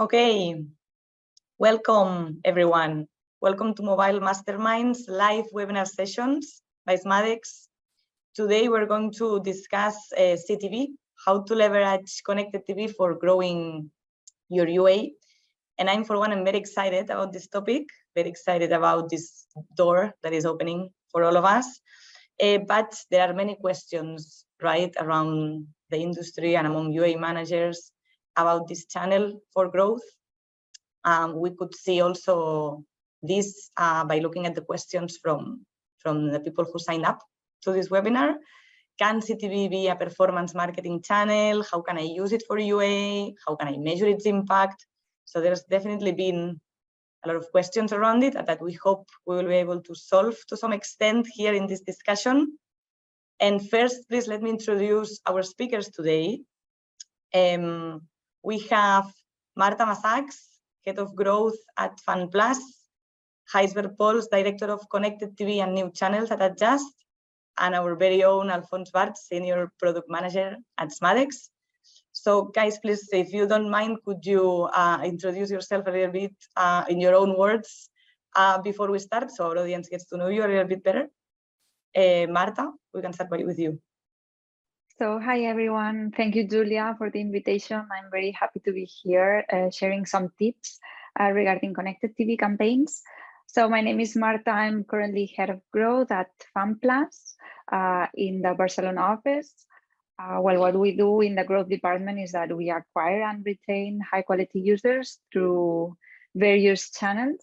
Okay, welcome everyone. Welcome to Mobile Masterminds live webinar sessions by Smadex. Today we're going to discuss CTV, how to leverage connected TV for growing your UA. And I'm very excited about this topic, very excited about this door that is opening for all of us. But there are many questions, right, around the industry and among UA managers about this channel for growth. We could see also this by looking at the questions from the people who signed up to this webinar. Can CTV be a performance marketing channel? How can I use it for UA? How can I measure its impact? So there's definitely been a lot of questions around it that we hope we will be able to solve to some extent here in this discussion. And first, please let me introduce our speakers today. We have Marta Massacs, Head of Growth at FunPlus, Gijsbert Pols, Director of Connected TV and New Channels at Adjust, and our very own Alphonse Bart, Senior Product Manager at Smadex. So guys, please, if you don't mind, could you introduce yourself a little bit in your own words before we start, so our audience gets to know you a little bit better. Marta, we can start with you. So hi everyone, thank you Julia for the invitation. I'm very happy to be here sharing some tips regarding connected TV campaigns. So my name is Marta, I'm currently Head of Growth at FunPlus in the Barcelona office. Well, what we do in the growth department is that we acquire and retain high quality users through various channels.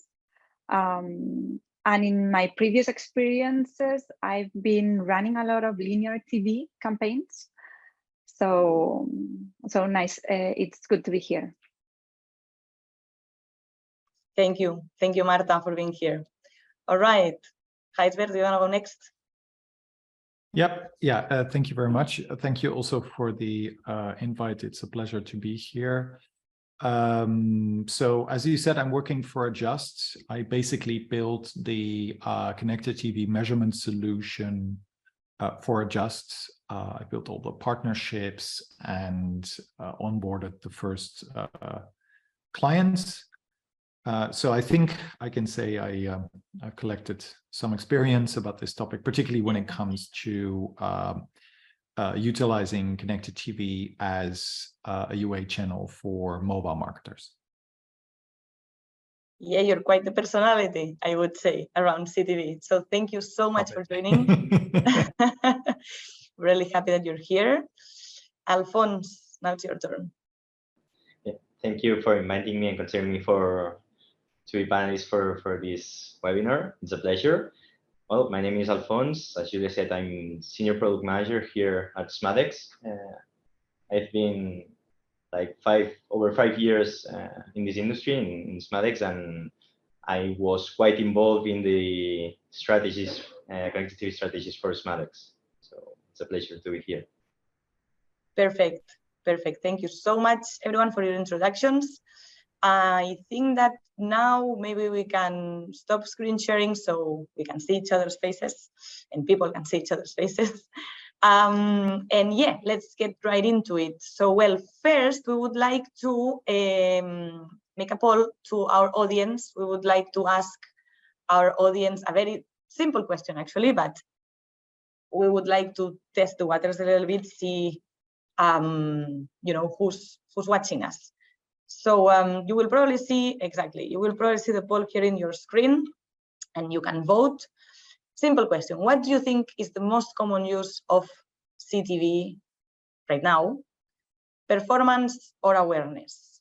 And in my previous experiences, I've been running a lot of linear TV campaigns. So nice, it's good to be here. Thank you, Marta, for being here. All right, Gijsbert, do you want to go next? Yep. Yeah. Thank you very much. Thank you also for the invite. It's a pleasure to be here. So as you said, I'm working for Adjust. I basically built the connected TV measurement solution for Adjust. I built all the partnerships and onboarded the first clients. So I think I can say I collected some experience about this topic, particularly when it comes to utilizing connected TV as a UA channel for mobile marketers. Yeah, you're quite the personality, I would say, around CTV. So thank you so much for joining. Really happy that you're here. Alphonse, now it's your turn. Yeah, thank you for inviting me and considering me to be panelist for this webinar. It's a pleasure. Well, my name is Alphonse. As Julia said, I'm Senior Product Manager here at Smadex. I've been like over 5 years in this industry in Smadex, and I was quite involved in the strategies, connected TV strategies for Smadex. So it's a pleasure to be here. Perfect. Thank you so much, everyone, for your introductions. I think that now maybe we can stop screen sharing so we can see each other's faces and people can see each other's faces. And yeah, let's get right into it. So, well, first we would like to make a poll to our audience. We would like to ask our audience a very simple question, actually, but we would like to test the waters a little bit, see you know, who's watching us. So you will probably see the poll here in your screen and you can vote. Simple question. What do you think is the most common use of CTV right now? Performance or awareness?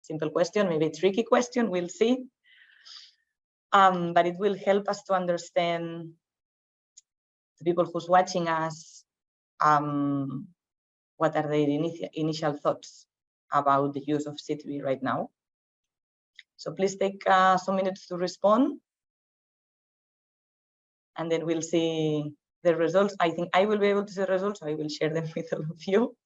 Simple question, maybe a tricky question, we'll see. But it will help us to understand the people who's watching us, what are their initial thoughts about the use of CTV right now. So please take some minutes to respond. And then we'll see the results. I think I will be able to see the results, so I will share them with all of you.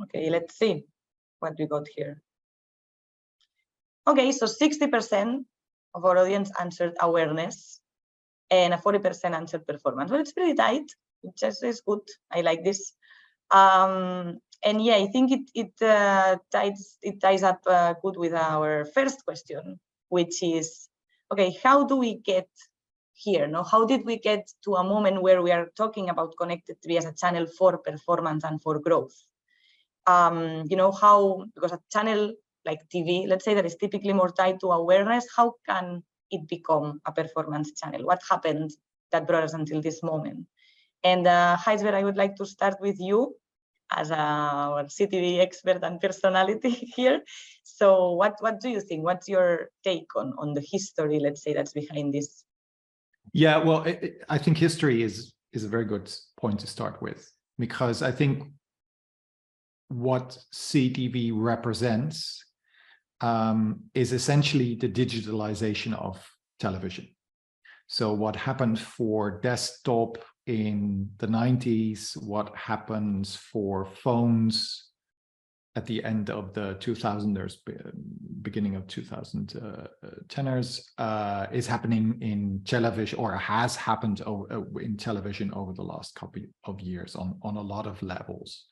Okay, let's see what we got here. Okay, so 60% of our audience answered awareness. and a 40% answer performance. Well, it's pretty tight. It just is good. I like this. And yeah, I think it ties up good with our first question, which is, okay, how do we get here? No, how did we get to a moment where we are talking about connected TV as a channel for performance and for growth? You know, how, because a channel like TV, let's say, that is typically more tied to awareness, how can it become a performance channel? What happened that brought us until this moment? And Gijsbert, I would like to start with you as our CTV expert and personality here. So what do you think? What's your take on the history, let's say, that's behind this? Yeah, well, I think history is a very good point to start with, because I think what CTV represents is essentially the digitalization of television. So what happened for desktop in the 90s, what happens for phones at the end of the 2000s, beginning of 2010s, is happening in television, or has happened in television over the last couple of years on a lot of levels.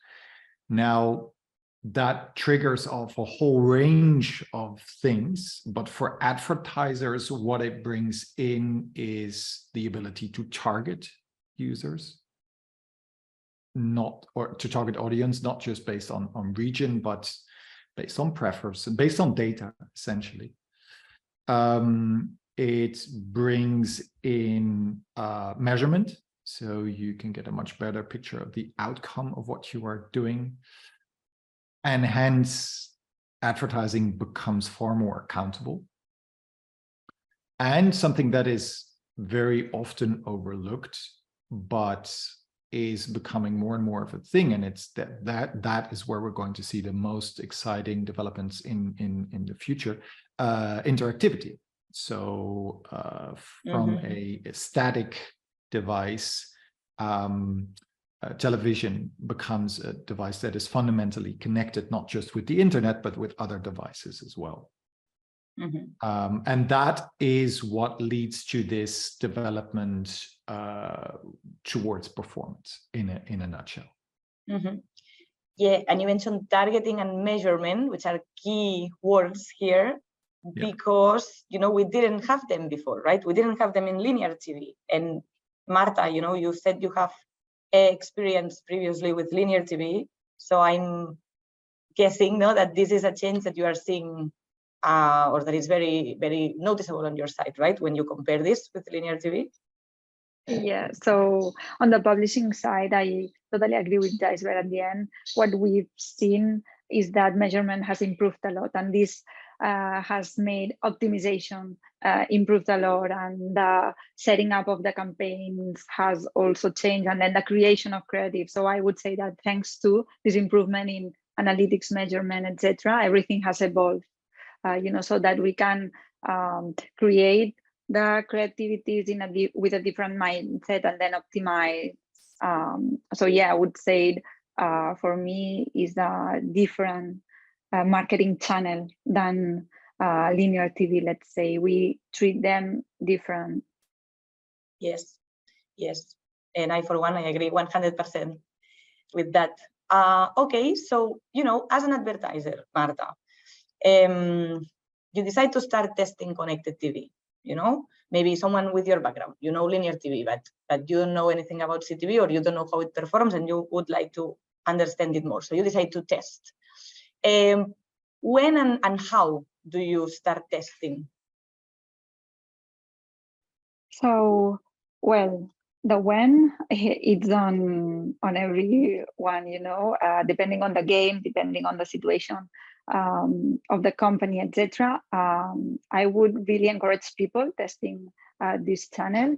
Now, that triggers off a whole range of things, but for advertisers, what it brings in is the ability to target users, to target audience, not just based on region, but based on preference and based on data, essentially. It brings in measurement, so you can get a much better picture of the outcome of what you are doing. And hence, advertising becomes far more accountable. And something that is very often overlooked, but is becoming more and more of a thing. And it's that is where we're going to see the most exciting developments in the future, interactivity. So from a static device, television becomes a device that is fundamentally connected, not just with the internet, but with other devices as well. And that is what leads to this development towards performance in a nutshell. Yeah, and you mentioned targeting and measurement, which are key words here, because, you know, we didn't have them before, right? We didn't have them in linear TV. And Marta, you know, you said you have experience previously with linear TV. So I'm guessing, no, that this is a change that you are seeing, or that is very, very noticeable on your side, right? When you compare this with linear TV. Yeah, so on the publishing side, I totally agree with Gijsbert at the end. What we've seen is that measurement has improved a lot, and this has made optimization improved a lot, and the setting up of the campaigns has also changed, and then the creation of creative. So I would say that thanks to this improvement in analytics, measurement, etc., everything has evolved, you know, so that we can create the creativities with a different mindset and then optimize. So yeah, I would say for me is a different marketing channel than linear TV. Let's say we treat them different. Yes, and I, for one, I agree 100% with that. Okay, so, you know, as an advertiser, Marta, you decide to start testing connected TV. You know, maybe someone with your background, you know, linear TV, but you don't know anything about CTV, or you don't know how it performs, and you would like to understand it more. So you decide to test. When and how do you start testing? So, well, the when, it's on everyone, you know, depending on the game, depending on the situation of the company, etc. I would really encourage people testing this channel.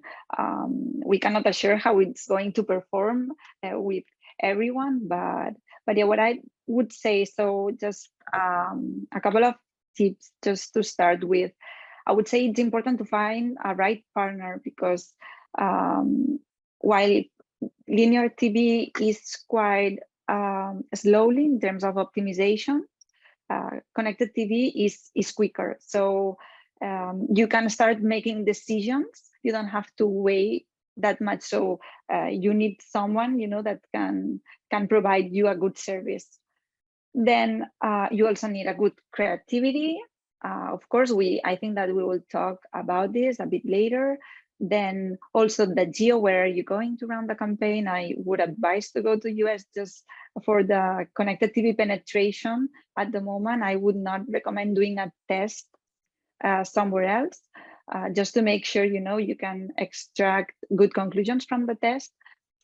We cannot assure how it's going to perform with everyone, but yeah, what I would say, so just a couple of tips just to start with. I would say it's important to find a right partner, because while linear TV is quite slowly in terms of optimization, connected TV is quicker. So you can start making decisions You don't have to weigh that much. So you need someone, that can provide you a good service. Then you also need a good creativity. Of course, I think that we will talk about this a bit later. Then also the geo, where you're going to run the campaign. I would advise to go to US just for the connected TV penetration. At the moment, I would not recommend doing a test somewhere else, just to make sure, you can extract good conclusions from the test.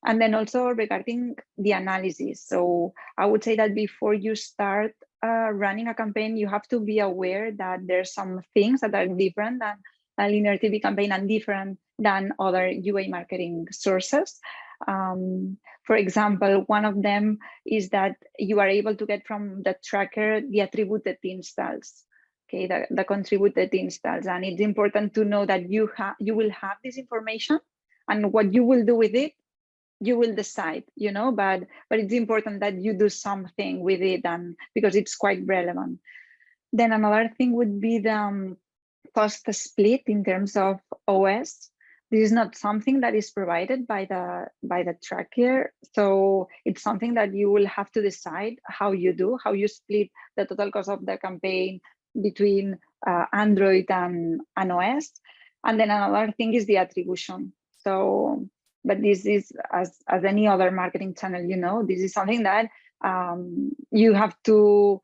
And then also regarding the analysis. So I would say that before you start running a campaign, you have to be aware that there's some things that are different than a linear TV campaign and different than other UA marketing sources. For example, one of them is that you are able to get from the tracker the attributed installs. Okay, the contributed installs. And it's important to know that you will have this information, and what you will do with it, you will decide, but it's important that you do something with it, and because it's quite relevant. Then another thing would be the cost split in terms of OS. This is not something that is provided by the tracker, so it's something that you will have to decide how you split the total cost of the campaign between Android and OS. And then another thing is the attribution. So, but this is, as any other marketing channel, this is something that you have to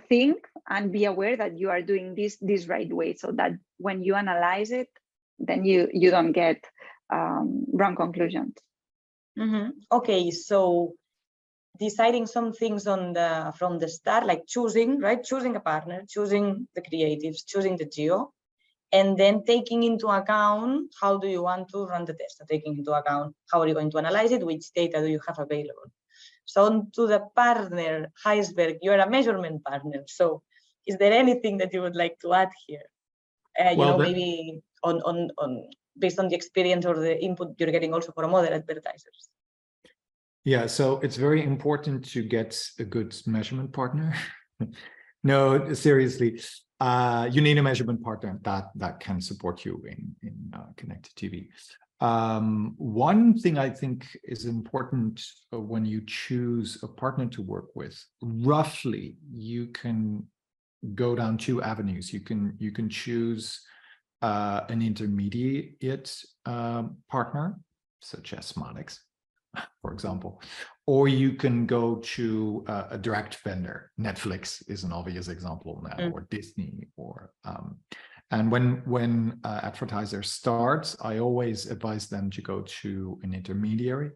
think and be aware that you are doing this right way, so that when you analyze it, then you don't get wrong conclusions. Okay, so deciding some things from the start, like choosing a partner, choosing the creatives, choosing the geo, and then taking into account how do you want to run the test, so taking into account how are you going to analyze it, which data do you have available. So to the partner, Heisberg, you're a measurement partner. So is there anything that you would like to add here? Maybe on based on the experience or the input you're getting also from other advertisers. Yeah, so it's very important to get a good measurement partner. No, seriously, you need a measurement partner that can support you in connected TV. One thing I think is important when you choose a partner to work with, roughly you can go down two avenues. You can choose an intermediate partner, such as Smadex, for example, or you can go to a direct vendor. Netflix is an obvious example now, or Disney, or and when advertisers start, I always advise them to go to an intermediary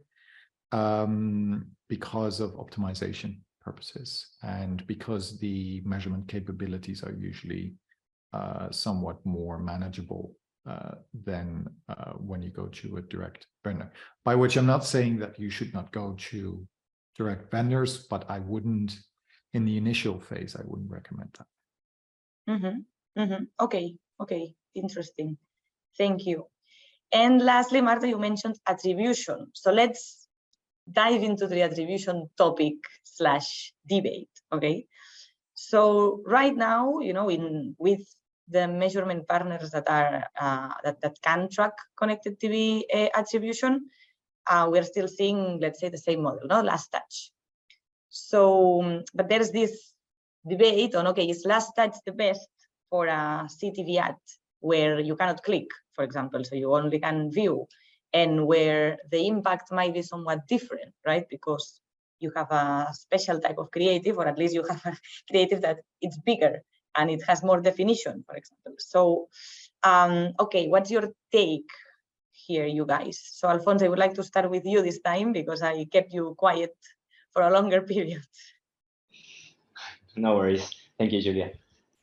because of optimization purposes, and because the measurement capabilities are usually somewhat more manageable than when you go to a direct vendor. By which I'm not saying that you should not go to direct vendors, but I wouldn't, in the initial phase, I wouldn't recommend that. Okay, interesting. Thank you. And lastly, Marta, you mentioned attribution. So let's dive into the attribution topic / debate. Okay. So right now, with the measurement partners that are that can track connected TV attribution, we're still seeing, let's say, the same model, no last touch. So, but there's this debate on, okay, is last touch the best for a CTV ad where you cannot click, for example, so you only can view, and where the impact might be somewhat different, right? Because you have a special type of creative, or at least you have a creative that it's bigger and it has more definition, for example. So, okay, what's your take here, you guys? So, Alfonso, I would like to start with you this time because I kept you quiet for a longer period. No worries. Thank you, Julia.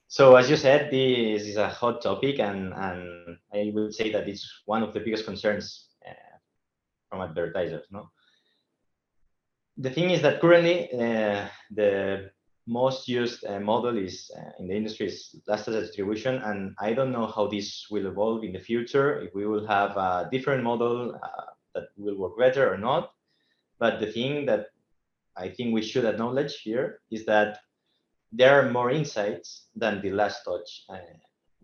So as you said, this is a hot topic, and I would say that it's one of the biggest concerns from advertisers. No, the thing is that currently the most used model is in the industry is last touch attribution, and I don't know how this will evolve in the future. If we will have a different model that will work better or not. But the thing that I think we should acknowledge here is that there are more insights than the last touch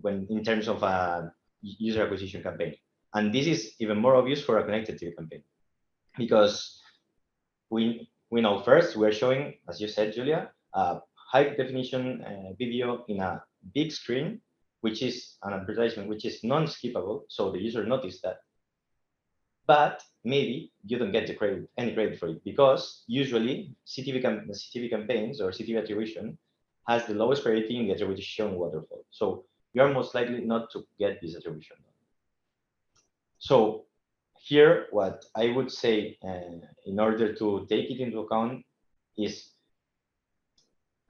when in terms of a user acquisition campaign. And this is even more obvious for a connected TV campaign, because we know first we're showing, as you said, Julia, a high definition video in a big screen, which is an advertisement which is non-skippable, so the user noticed that. But maybe you don't get the credit, any credit for it, because usually CTV campaigns or CTV attribution has the lowest priority in the attribution waterfall. So you are most likely not to get this attribution. So here, what I would say in order to take it into account is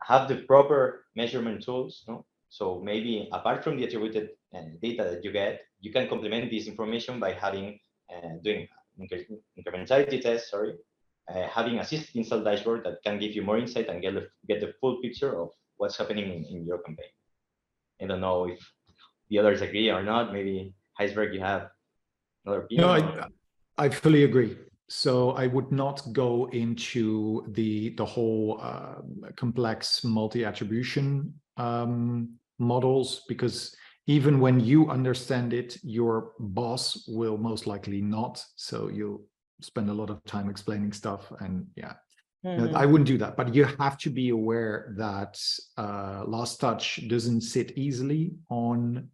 have the proper measurement tools. No? So maybe apart from the attributed data that you get, you can complement this information by having doing incrementality tests, having a system install dashboard that can give you more insight and get the full picture of what's happening in your campaign. I don't know if the others agree or not. Maybe Heisberg, you have another opinion? No, I fully agree. So I would not go into the whole complex multi-attribution models, because even when you understand it, your boss will most likely not. So you'll spend a lot of time explaining stuff, and yeah, I wouldn't do that. But you have to be aware that last touch doesn't sit easily on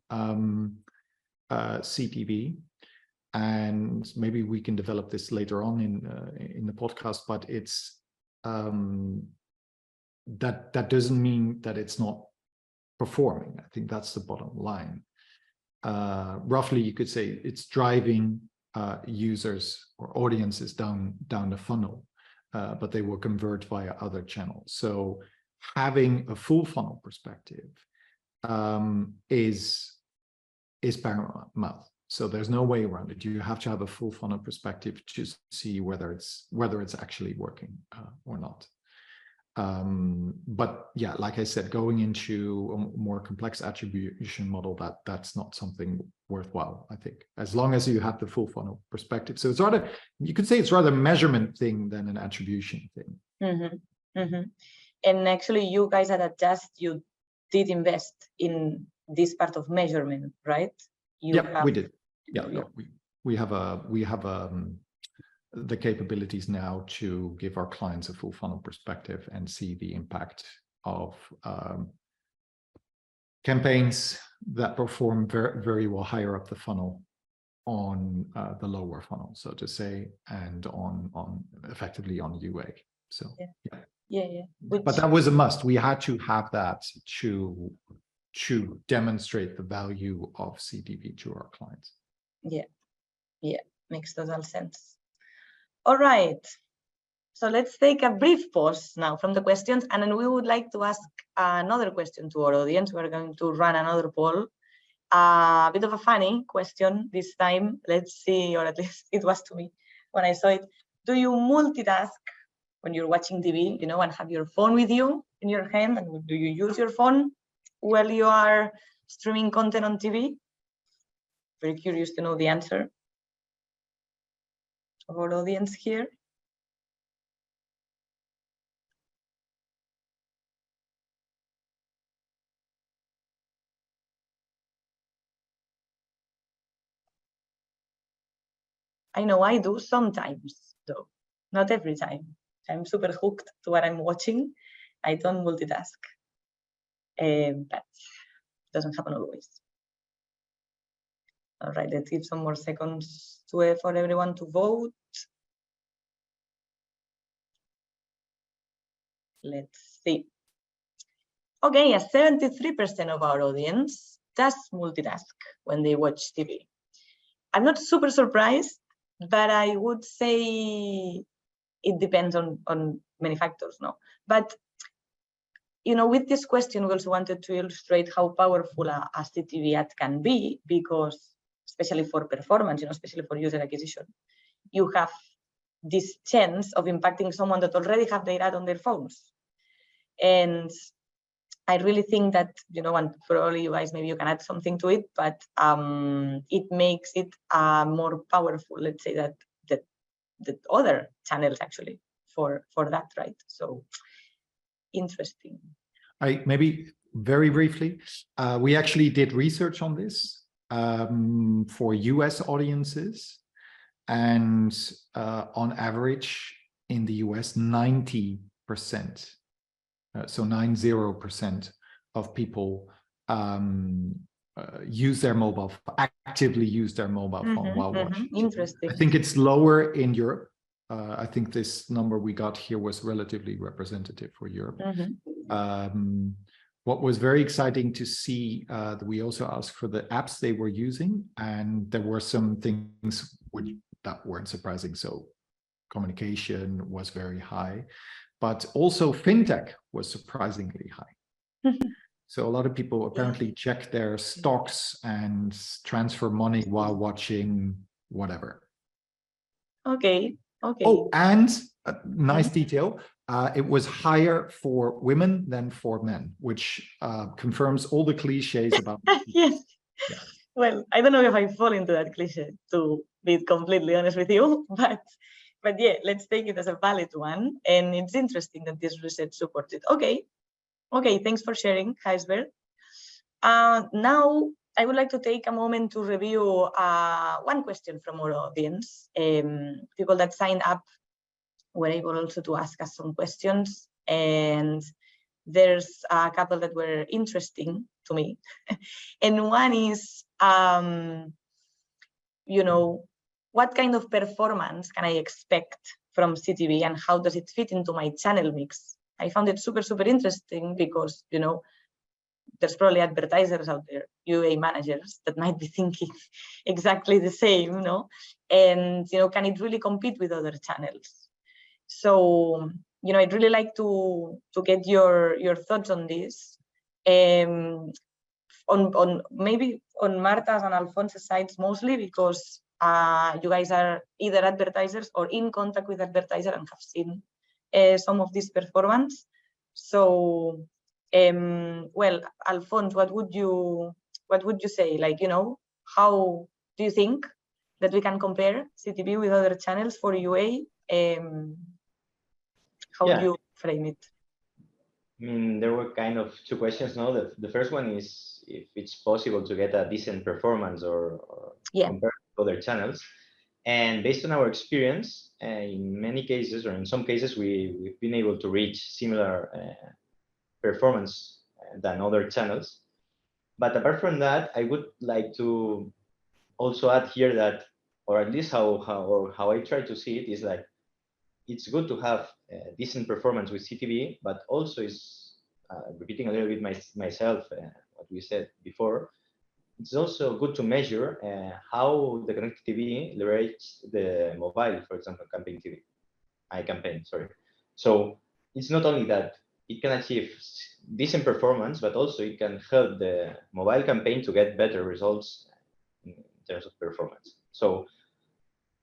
CTV. And maybe we can develop this later on in the podcast, but it's that doesn't mean that it's not performing. I think that's the bottom line. Roughly, you could say it's driving users or audiences down the funnel, but they will convert via other channels. So having a full funnel perspective is paramount. So there's no way around it. You have to have a full funnel perspective to see whether it's actually working or not. But yeah, like I said, going into a more complex attribution model, that's not something worthwhile, I think, as long as you have the full funnel perspective. So it's rather, you could say it's rather a measurement thing than an attribution thing. And actually, you guys at Just, you did invest in this part of measurement, right? We did. Yeah, no, we have the capabilities now to give our clients a full funnel perspective and see the impact of campaigns that perform very, very well higher up the funnel on the lower funnel, so to say, and on effectively on UA. So yeah. But that was a must. We had to have that to demonstrate the value of CTV to our clients. Yeah, makes total sense. All right, so let's take a brief pause now from the questions, and then we would like to ask another question to our audience. We're going to run another poll, a bit of a funny question this time. Let's see, or at least it was to me when I saw it. Do you multitask when you're watching TV, and have your phone with you in your hand, and do you use your phone while you are streaming content on TV? Very curious to know the answer of our audience here. I know I do sometimes, though, not every time. I'm super hooked to what I'm watching. I don't multitask, but it doesn't happen always. All right, let's give some more seconds for everyone to vote. Let's see. Okay, 73% of our audience does multitask when they watch TV. I'm not super surprised, but I would say it depends on many factors, no? But, with this question, we also wanted to illustrate how powerful a CTV ad can be, because especially for performance, especially for user acquisition, you have this chance of impacting someone that already have their ad on their phones. And I really think that, and probably you guys, maybe you can add something to it, but it makes it more powerful, let's say, that other channels actually for that, right? So interesting. Maybe very briefly, we actually did research on this. for US audiences, and on average in the US, 90%, so 90% of people use their mobile, actively use their mobile phone while watching. Interesting. I think it's lower in Europe. I think this number we got here was relatively representative for Europe. What was very exciting to see, that we also asked for the apps they were using, and there were some things that weren't surprising. So communication was very high, but also fintech was surprisingly high. So a lot of people apparently check their stocks and transfer money while watching whatever. Okay. Okay. Oh, and a nice detail. It was higher for women than for men, which confirms all the cliches about. Yes. Yeah. Well, I don't know if I fall into that cliche, to be completely honest with you, but yeah, let's take it as a valid one. And it's interesting that this research supports it. Okay. Okay, thanks for sharing, Heisberg. Now, I would like to take a moment to review one question from our audience. People that signed up were able also to ask us some questions, and there's a couple that were interesting to me. And one is, you know, what kind of performance can I expect from CTV, and how does it fit into my channel mix? I found it super, super interesting because, you know, there's probably advertisers out there, UA managers, that might be thinking exactly the same, no? And, you know, can it really compete with other channels? So, you know, I'd really like to get your thoughts on this. On maybe on Marta's and Alfonso's sides mostly, because you guys are either advertisers or in contact with advertisers and have seen some of this performance. So, well, Alfonso, what would you say? Like, you know, how do you think that we can compare CTV with other channels for UA? How do you frame it? I mean, there were kind of two questions. No, the first one is if it's possible to get a decent performance or compare to other channels. And based on our experience, in many cases, or in some cases, we've been able to reach similar performance than other channels. But apart from that, I would like to also add here that, or at least how I try to see it, is like it's good to have decent performance with CTV, but also is repeating a little bit myself what we said before. It's also good to measure how the connected TV leverages the mobile, for example, campaign TV, iCampaign, sorry. So it's not only that it can achieve decent performance, but also it can help the mobile campaign to get better results in terms of performance. So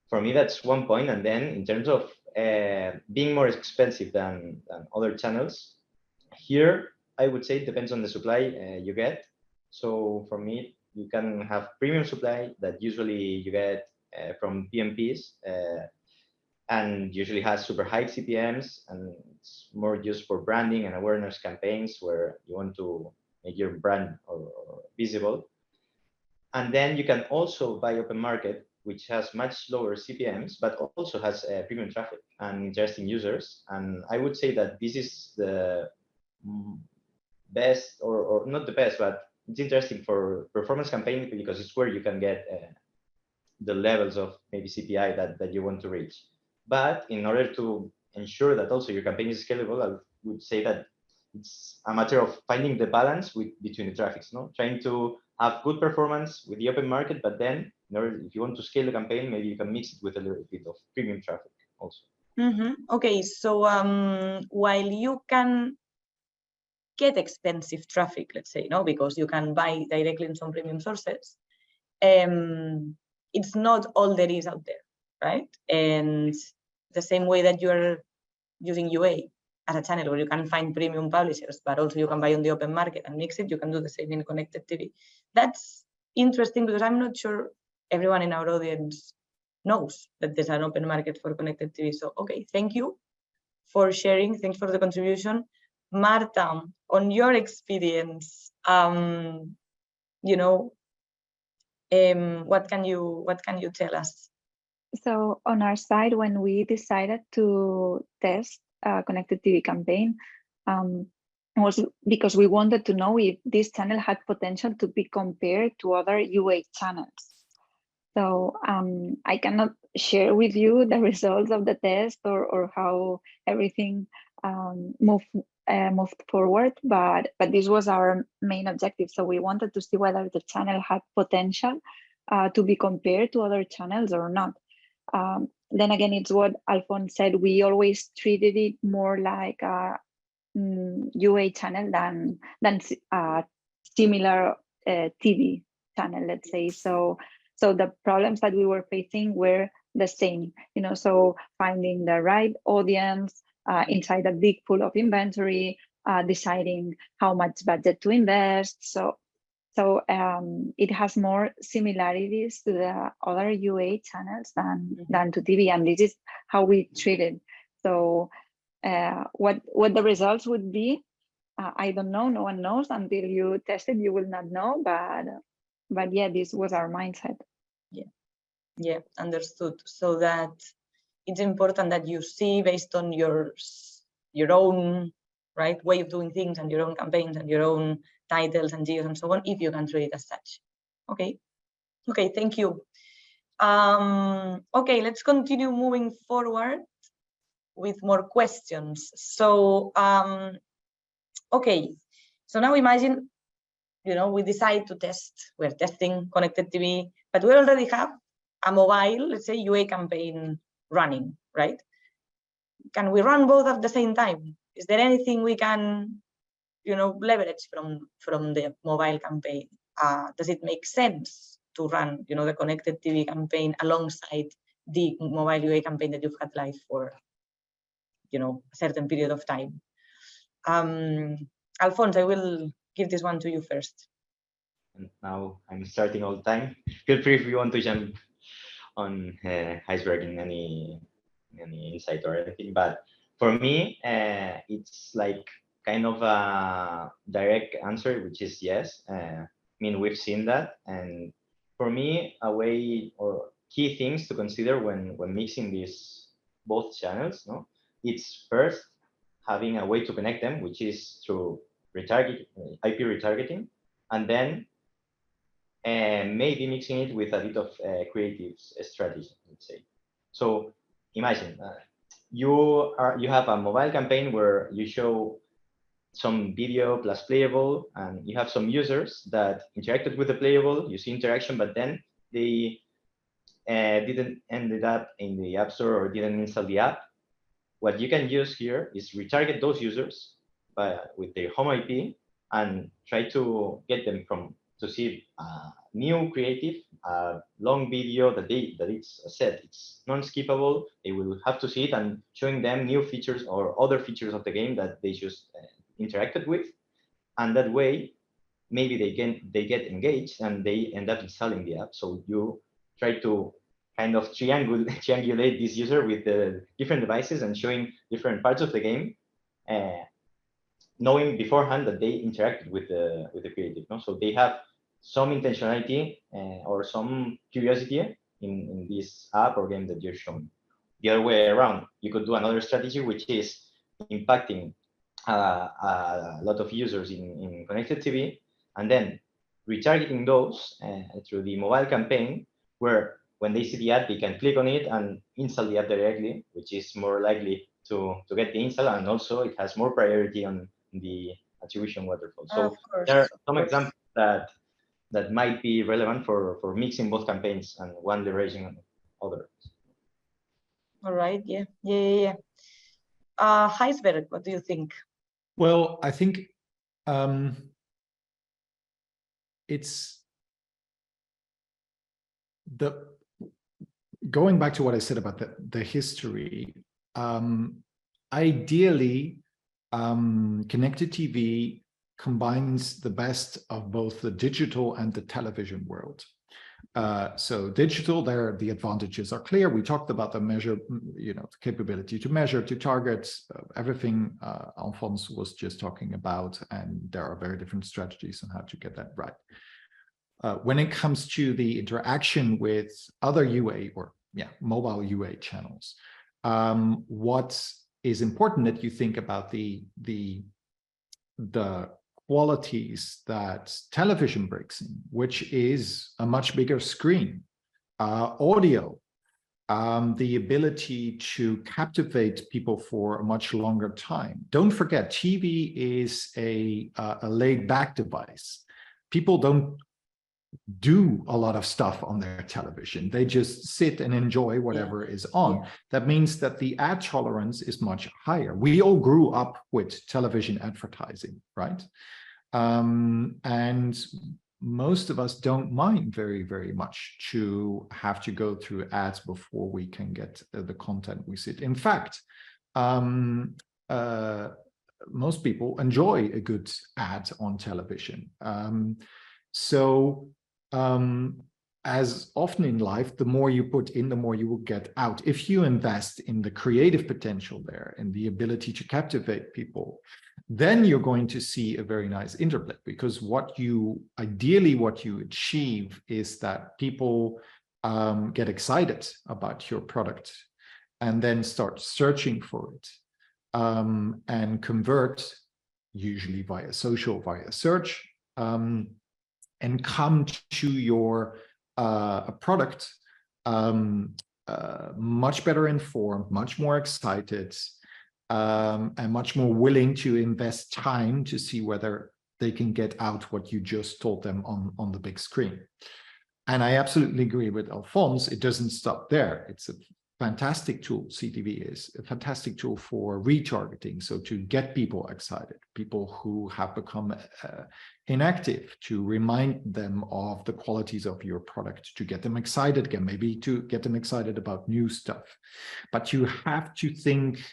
for me, that's one point. And then in terms of being more expensive than other channels, here I would say it depends on the supply you get. So for me, you can have premium supply that usually you get from PMPs and usually has super high CPMs, and it's more used for branding and awareness campaigns where you want to make your brand or visible. And then you can also buy open market, which has much lower CPMs, but also has premium traffic and interesting users. And I would say that this is the best, or not the best, but it's interesting for performance campaign because it's where you can get the levels of maybe CPI that you want to reach. But in order to ensure that also your campaign is scalable, I would say that it's a matter of finding the balance between the traffics, no? Trying to have good performance with the open market, but then in order, if you want to scale the campaign, maybe you can mix it with a little bit of premium traffic also. Okay, so while you can get expensive traffic, let's say, no, because you can buy directly in some premium sources, it's not all there is out there, right? And the same way that you're using UA as a channel where you can find premium publishers, but also you can buy on the open market and mix it, you can do the same in connected TV. That's interesting because I'm not sure everyone in our audience knows that there's an open market for connected TV. So, okay, thank you for sharing. Thanks for the contribution. Marta, on your experience, you know, What can you tell us? So on our side, when we decided to test a connected TV campaign, was because we wanted to know if this channel had potential to be compared to other UA channels. So I cannot share with you the results of the test or how everything moved forward, but this was our main objective. So we wanted to see whether the channel had potential to be compared to other channels or not. Then again, it's what Alphonse said. We always treated it more like a UA channel than similar TV channel, let's say. So the problems that we were facing were the same, so finding the right audience inside a big pool of inventory, deciding how much budget to invest. So it has more similarities to the other UA channels than to TV, and this is how we treat it. So what the results would be, I don't know. No one knows until you test it. You will not know, but yeah, this was our mindset. Yeah, understood. So that it's important that you see based on your own way of doing things and your own campaigns and your own titles and geos and so on, if you can treat it as such. Okay, thank you. Okay, let's continue moving forward with more questions. So, okay, so now imagine, we decide to test, we're testing connected TV, but we already have a mobile, let's say, UA campaign running, right? Can we run both at the same time? Is there anything we can, leverage from the mobile campaign? Does it make sense to run, the connected TV campaign alongside the mobile UA campaign that you've had live for, a certain period of time? Alphonse, I will give this one to you first. And now I'm starting all the time. Feel free if you want to jump on iceberg in any insight or anything. But for me, it's like kind of a direct answer, which is yes. I mean, we've seen that. And for me, a way or key things to consider when mixing these both channels, it's first having a way to connect them, which is through IP retargeting, and then maybe mixing it with a bit of creative strategy, let's say. So imagine you have a mobile campaign where you show some video plus playable, and you have some users that interacted with the playable. You see interaction, but then they didn't ended up in the App Store or didn't install the app. What you can use here is retarget those users with their home IP and try to get them to see new creative, long video that it's set, it's non-skippable. They will have to see it, and showing them new features or other features of the game that they just interacted with, and that way maybe they get engaged and they end up installing the app. So you try to kind of triangulate this user with the different devices and showing different parts of the game, knowing beforehand that they interacted with the creative. So they have some intentionality or some curiosity in this app or game that you're showing. The other way around, you could do another strategy, which is impacting a lot of users in connected TV, and then retargeting those through the mobile campaign, where when they see the ad, they can click on it and install the app directly, which is more likely to get the install, and also it has more priority on the attribution waterfall. So there are some examples that might be relevant for mixing both campaigns and one leveraging other. All right. Yeah. Heisberg, what do you think? Well, I think it's going back to what I said about the history. Ideally, connected TV combines the best of both the digital and the television world. So digital, there the advantages are clear. We talked about the measure, the capability to measure, to target, everything Alphonse was just talking about, and there are very different strategies on how to get that right. when it comes to the interaction with other UA or mobile UA channels, what is important that you think about the qualities that television brings in, which is a much bigger screen, audio, the ability to captivate people for a much longer time. Don't forget, TV is a laid-back device. People don't do a lot of stuff on their television. They just sit and enjoy whatever is on. That means that the ad tolerance is much higher. We all grew up with television advertising, right? And most of us don't mind very, very much to have to go through ads before we can get the content we see. In fact, most people enjoy a good ad on television. As often in life, the more you put in, the more you will get out. If you invest in the creative potential there and the ability to captivate people, then you're going to see a very nice interplay, because ideally what you achieve is that people get excited about your product and then start searching for it and convert, usually via social, via search, and come to your product much better informed, much more excited, and much more willing to invest time to see whether they can get out what you just told them on the big screen. And I absolutely agree with Alphonse. It doesn't stop there. It's a fantastic tool. CTV is a fantastic tool for retargeting. So to get people excited, people who have become inactive, to remind them of the qualities of your product, to get them excited again, maybe to get them excited about new stuff. But you have to think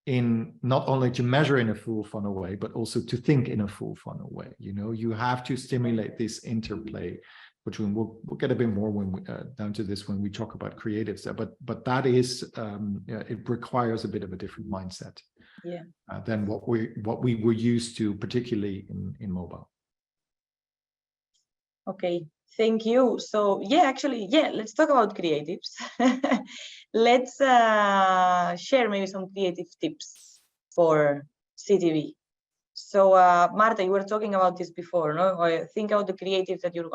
in not only to measure in a full funnel way, but also to think in a full funnel way. You know, you have to stimulate this interplay between, we'll get a bit more when we, down to this when we talk about creatives there, but that is it requires a bit of a different mindset than what we were used to, particularly in mobile. Okay, thank you. So let's talk about creatives. Let's share maybe some creative tips for CTV. So Marta, you were talking about this before, no? Think about the creatives that you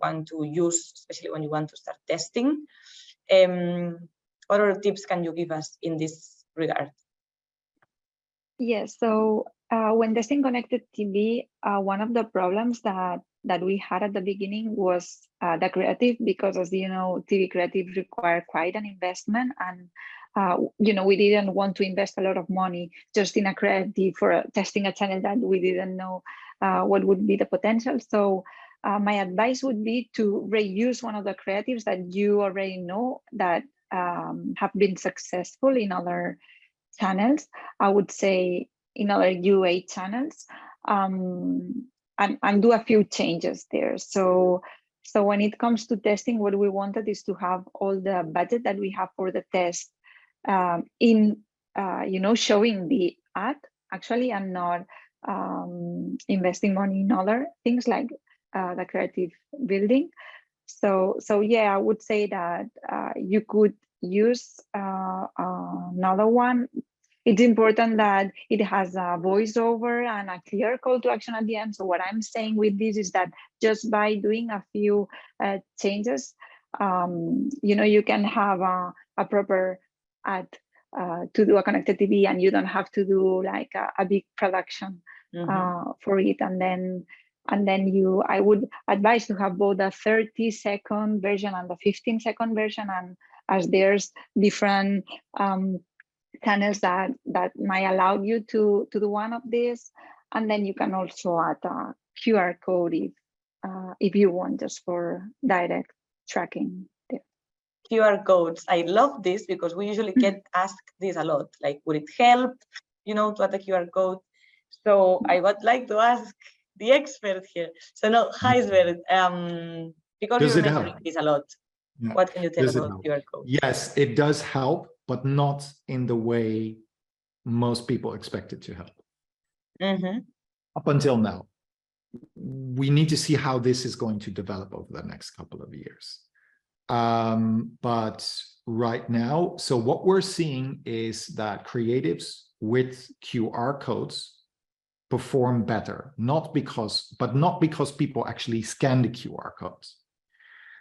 want to use, especially when you want to start testing. What other tips can you give us in this regard? Yes, so when testing connected TV, one of the problems that we had at the beginning was the creative, because as you know, TV creative require quite an investment, and we didn't want to invest a lot of money just in a creative for testing a channel that we didn't know what would be the potential. So my advice would be to reuse one of the creatives that you already know that have been successful in other channels. I would say in other UA channels, and do a few changes there. So when it comes to testing, what we wanted is to have all the budget that we have for the test in showing the ad actually, and not investing money in other things like the creative building. So yeah, I would say that you could use another one. It's important that it has a voiceover and a clear call to action at the end. So what I'm saying with this is that just by doing a few changes, you can have a proper ad to do a connected TV, and you don't have to do like a big production for it. And then I would advise to have both a 30-second version and the 15-second version, and as there's different channels that might allow you to do one of these, and then you can also add a QR code if you want, just for direct tracking. QR codes, I love this, because we usually get asked this a lot, like, would it help, to add a QR code? So I would like to ask the expert here. So no, Gijsbert, because you're measuring this a lot, what can you tell about QR code? Yes, it does help, but not in the way most people expect it to help. Up until now. we need to see how this is going to develop over the next couple of years. But right now, so what we're seeing is that creatives with QR codes perform better, not because people actually scan the QR codes.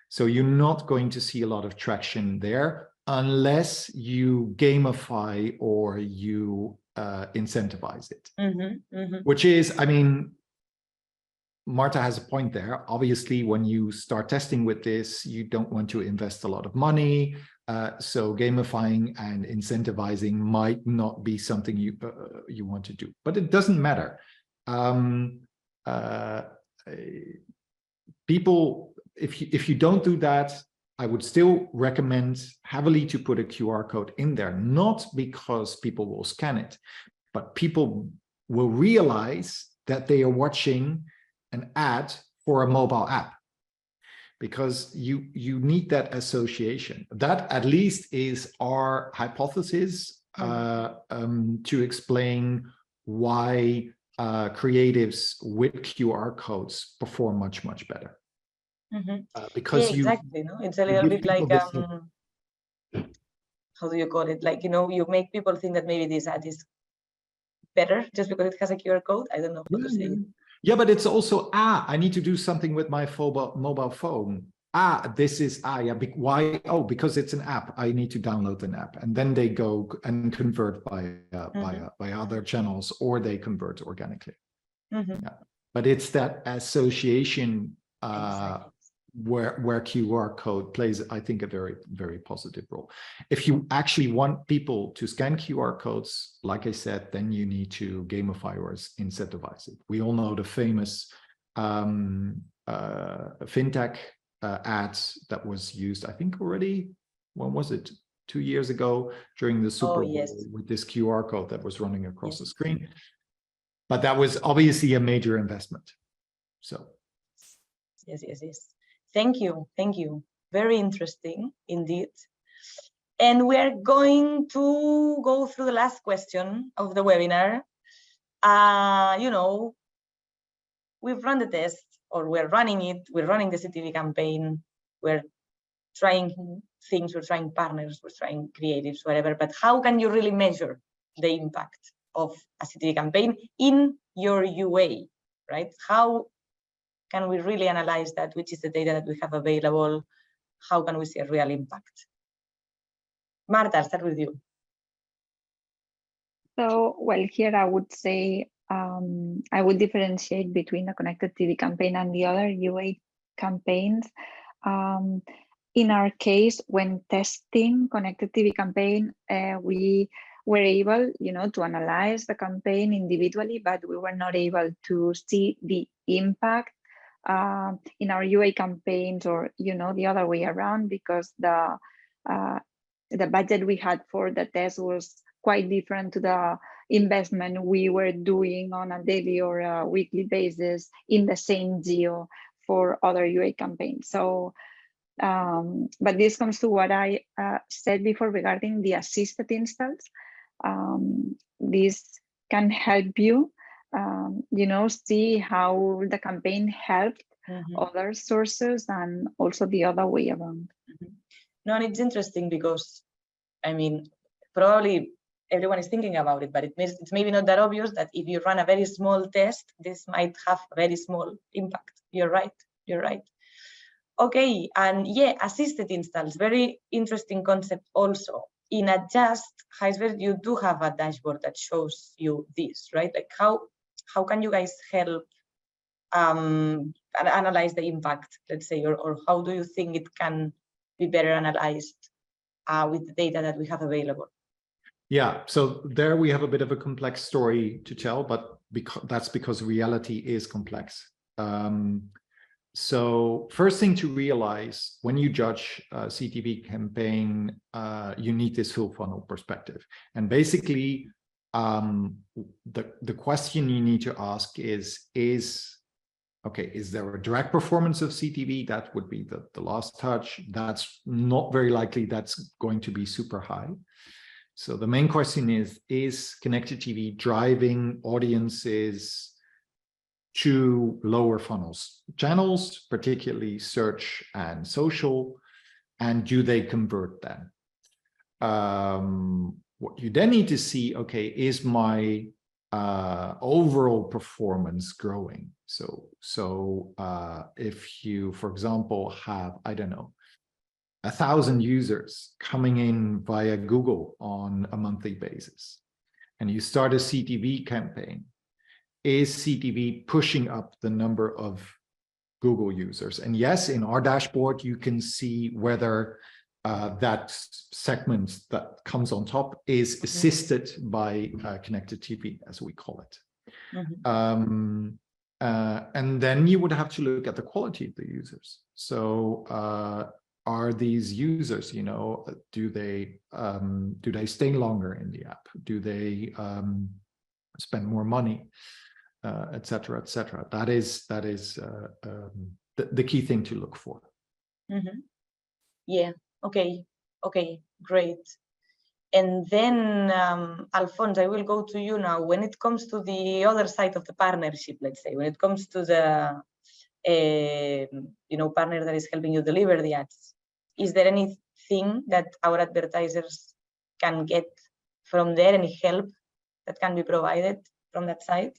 So you're not going to see a lot of traction there unless you gamify or you incentivize it. Which is, I mean, Marta has a point there. Obviously, when you start testing with this, you don't want to invest a lot of money. So gamifying and incentivizing might not be something you want to do, but it doesn't matter. People, if you don't do that, I would still recommend heavily to put a QR code in there, not because people will scan it, but people will realize that they are watching an ad for a mobile app, because you need that association. That at least is our hypothesis to explain why creatives with QR codes perform much better. Because exactly. No, it's a little bit like how do you call it? Like, you know, you make people think that maybe this ad is better just because it has a QR code. I don't know how to say it. Yeah, but it's also, I need to do something with my mobile phone. This is, why? Oh, because it's an app. I need to download an app. And then they go and convert by other channels, or they convert organically. Yeah. But it's that association where QR code plays, I think, a very positive role. If you actually want people to scan QR codes, like I said, then you need to gamify or incentivize it. We all know the famous fintech ads that was used, I think already, when was it? 2 years ago during the Super Bowl, with this QR code that was running across the screen. But that was obviously a major investment. So. Yes. Thank you. Very interesting indeed. And we're going to go through the last question of the webinar. You know, we've run the test, or we're running it. We're running the CTV campaign. We're trying things. We're trying partners. We're trying creatives, whatever. But how can you really measure the impact of a CTV campaign in your UA, right? How can we really analyze that? Which is the data that we have available? How can we see a real impact? Marta, I'll start with you. So, well, here I would say I would differentiate between the connected TV campaign and the other UA campaigns. In our case, when testing connected TV campaign, we were able, to analyze the campaign individually, but we were not able to see the impact in our UA campaigns, or the other way around, because the budget we had for the test was quite different to the investment we were doing on a daily or a weekly basis in the same geo for other UA campaigns. So, but this comes to what I said before regarding the assisted installs. This can help you see how the campaign helped other sources, and also the other way around. No, and it's interesting because, I mean, probably everyone is thinking about it, but it's maybe not that obvious that if you run a very small test, this might have a very small impact. You're right. Okay, and yeah, assisted installs, very interesting concept also. In Adjust, Gijsbert, you do have a dashboard that shows you this, right? Like how can you guys help analyze the impact, let's say, or how do you think it can be better analyzed with the data that we have available? Yeah, so there we have a bit of a complex story to tell, but that's because reality is complex. So first thing to realize when you judge a CTV campaign, you need this full funnel perspective. And basically, the question you need to ask is there a direct performance of CTV? That would be the last touch. That's not very likely that's going to be super high. So the main question is connected TV driving audiences to lower funnels channels, particularly search and social, and do they convert them? What you then need to see, okay, is my overall performance growing? So if you, for example, have, I don't know, 1,000 users coming in via Google on a monthly basis, and you start a CTV campaign, is CTV pushing up the number of Google users? And yes, in our dashboard, you can see whether that segment that comes on top is assisted by connected TV, as we call it. And then you would have to look at the quality of the users. So are these users, you know, do they stay longer in the app? Do they spend more money, et cetera, et cetera? That is the key thing to look for. Yeah. Okay, great. And then, Alphonse, I will go to you now. When it comes to the other side of the partnership, let's say, when it comes to the partner that is helping you deliver the ads, is there anything that our advertisers can get from there? Any help that can be provided from that side?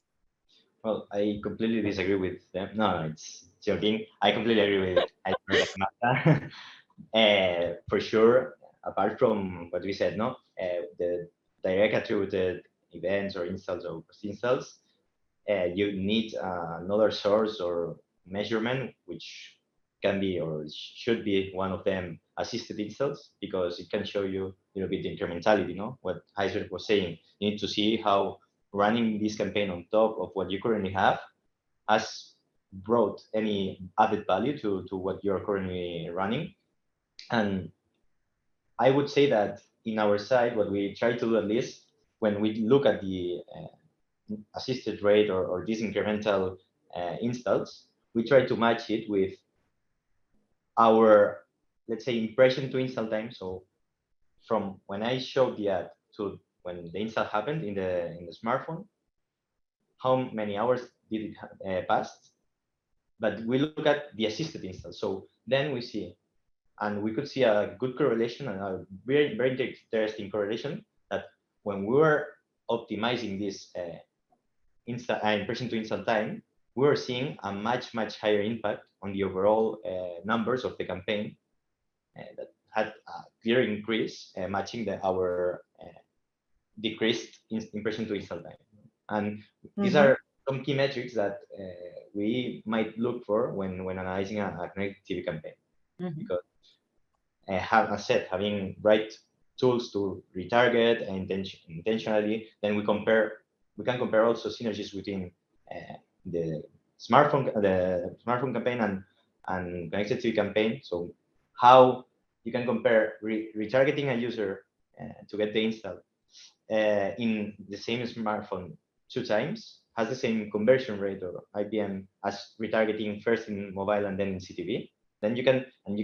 Well, I completely disagree with them. No, it's joking. I completely agree with Marta. For sure, apart from what we said, the direct attributed events or installs or post-installs, you need another source or measurement, which can be or should be one of them assisted installs, because it can show you a little bit the incrementality, what Heiser was saying. You need to see how running this campaign on top of what you currently have has brought any added value to what you're currently running. And I would say that in our side, what we try to do, at least when we look at the assisted rate or these incremental installs, we try to match it with our, let's say, impression to install time. So from when I showed the ad to when the install happened in the smartphone, how many hours did it pass? But we look at the assisted install. So then we see, and we could see a good correlation and a very, very interesting correlation, that when we were optimizing this impression to install time, we were seeing a much, much higher impact on the overall numbers of the campaign that had a clear increase, matching our decreased impression to install time. And these are some key metrics that we might look for when analyzing a connected TV campaign. Because as I said, having right tools to retarget and intentionally, then we can compare also synergies between the smartphone campaign and connected TV campaign. So how you can compare retargeting a user to get the install in the same smartphone 2 times has the same conversion rate or IPM as retargeting first in mobile and then in CTV. Then you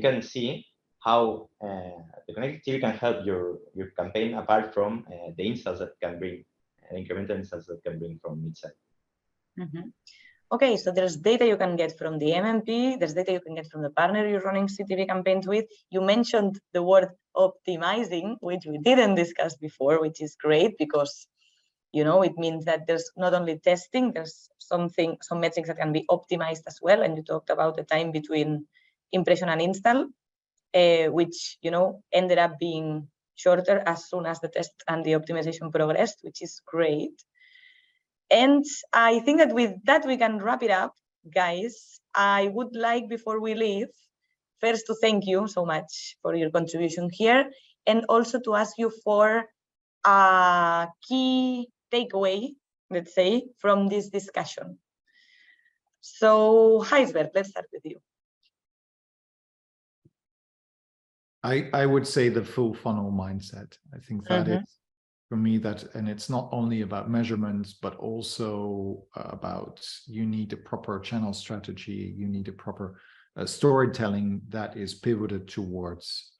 can see how the connected TV can help your campaign, apart from the installs that can bring, incremental installs that can bring from each side. Okay, so there's data you can get from the MMP, there's data you can get from the partner you're running CTV campaigns with. You mentioned the word optimizing, which we didn't discuss before, which is great because, it means that there's not only testing, there's some metrics that can be optimized as well. And you talked about the time between impression and install, which, ended up being shorter as soon as the test and the optimization progressed, which is great. And I think that with that, we can wrap it up, guys. I would like, before we leave, first to thank you so much for your contribution here, and also to ask you for a key takeaway, let's say, from this discussion. So, Heisbert, let's start with you. I would say the full funnel mindset. I think that is, for me, and it's not only about measurements, but also about you need a proper channel strategy, you need a proper storytelling that is pivoted towards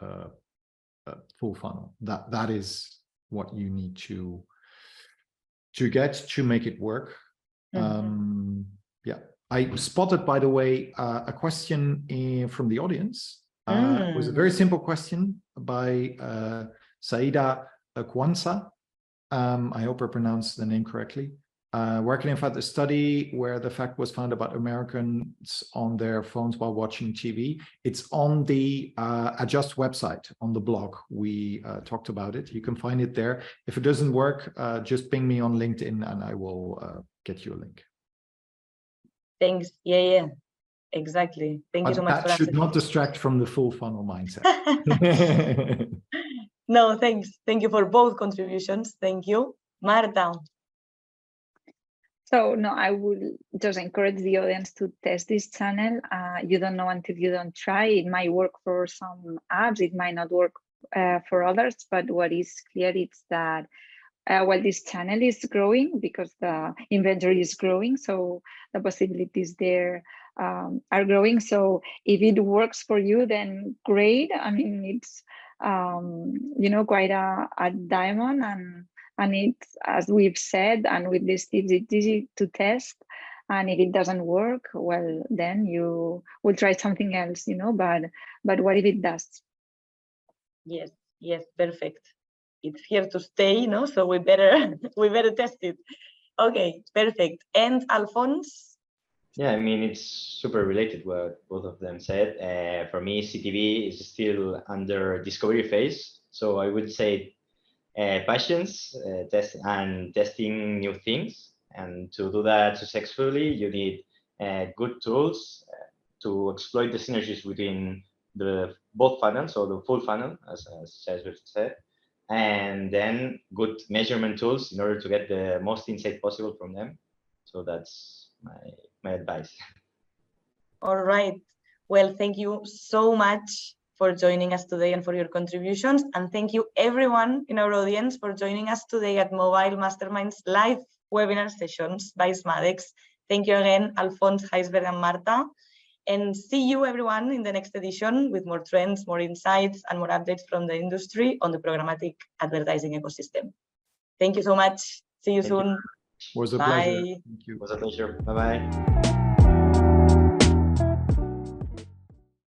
full funnel. That is what you need to get to make it work. Yeah, I spotted, by the way, a question from the audience. It was a very simple question by Saida Kwanza. I hope I pronounced the name correctly. Where can I find the study where the fact was found about Americans on their phones while watching TV? It's on the Adjust website, on the blog. We talked about it. You can find it there. If it doesn't work, just ping me on LinkedIn and I will get you a link. Thanks. Yeah, exactly. Thank you so much. That should not distract from the full funnel mindset. No, thanks. Thank you for both contributions. Thank you. Marta. So no, I would just encourage the audience to test this channel. You don't know until you don't try. It might work for some apps, it might not work for others, but what is clear is that while this channel is growing because the inventory is growing, so the possibilities there are growing. So if it works for you, then great. I mean, it's quite a diamond, and it's, as we've said, and with this tips, it's easy to test. And if it doesn't work, well, then you will try something else, but what if it does? Yes, perfect. It's here to stay, no? So we better test it. Okay, perfect. And Alphonse? Yeah, I mean, it's super related what both of them said. For me, CTV is still under discovery phase. So I would say patience, testing new things. And to do that successfully, you need good tools to exploit the synergies between both funnels, or the full funnel, as Cesar said, and then good measurement tools in order to get the most insight possible from them. So that's my advice. All right. Well, thank you so much for joining us today and for your contributions. And thank you everyone in our audience for joining us today at Mobile Masterminds live webinar sessions by Smadex. Thank you again, Alphonse, Heisberg, and Marta. And see you everyone in the next edition with more trends, more insights, and more updates from the industry on the programmatic advertising ecosystem. Thank you so much. See you soon. It was a Bye. pleasure. Thank you. It was a pleasure. Bye-bye.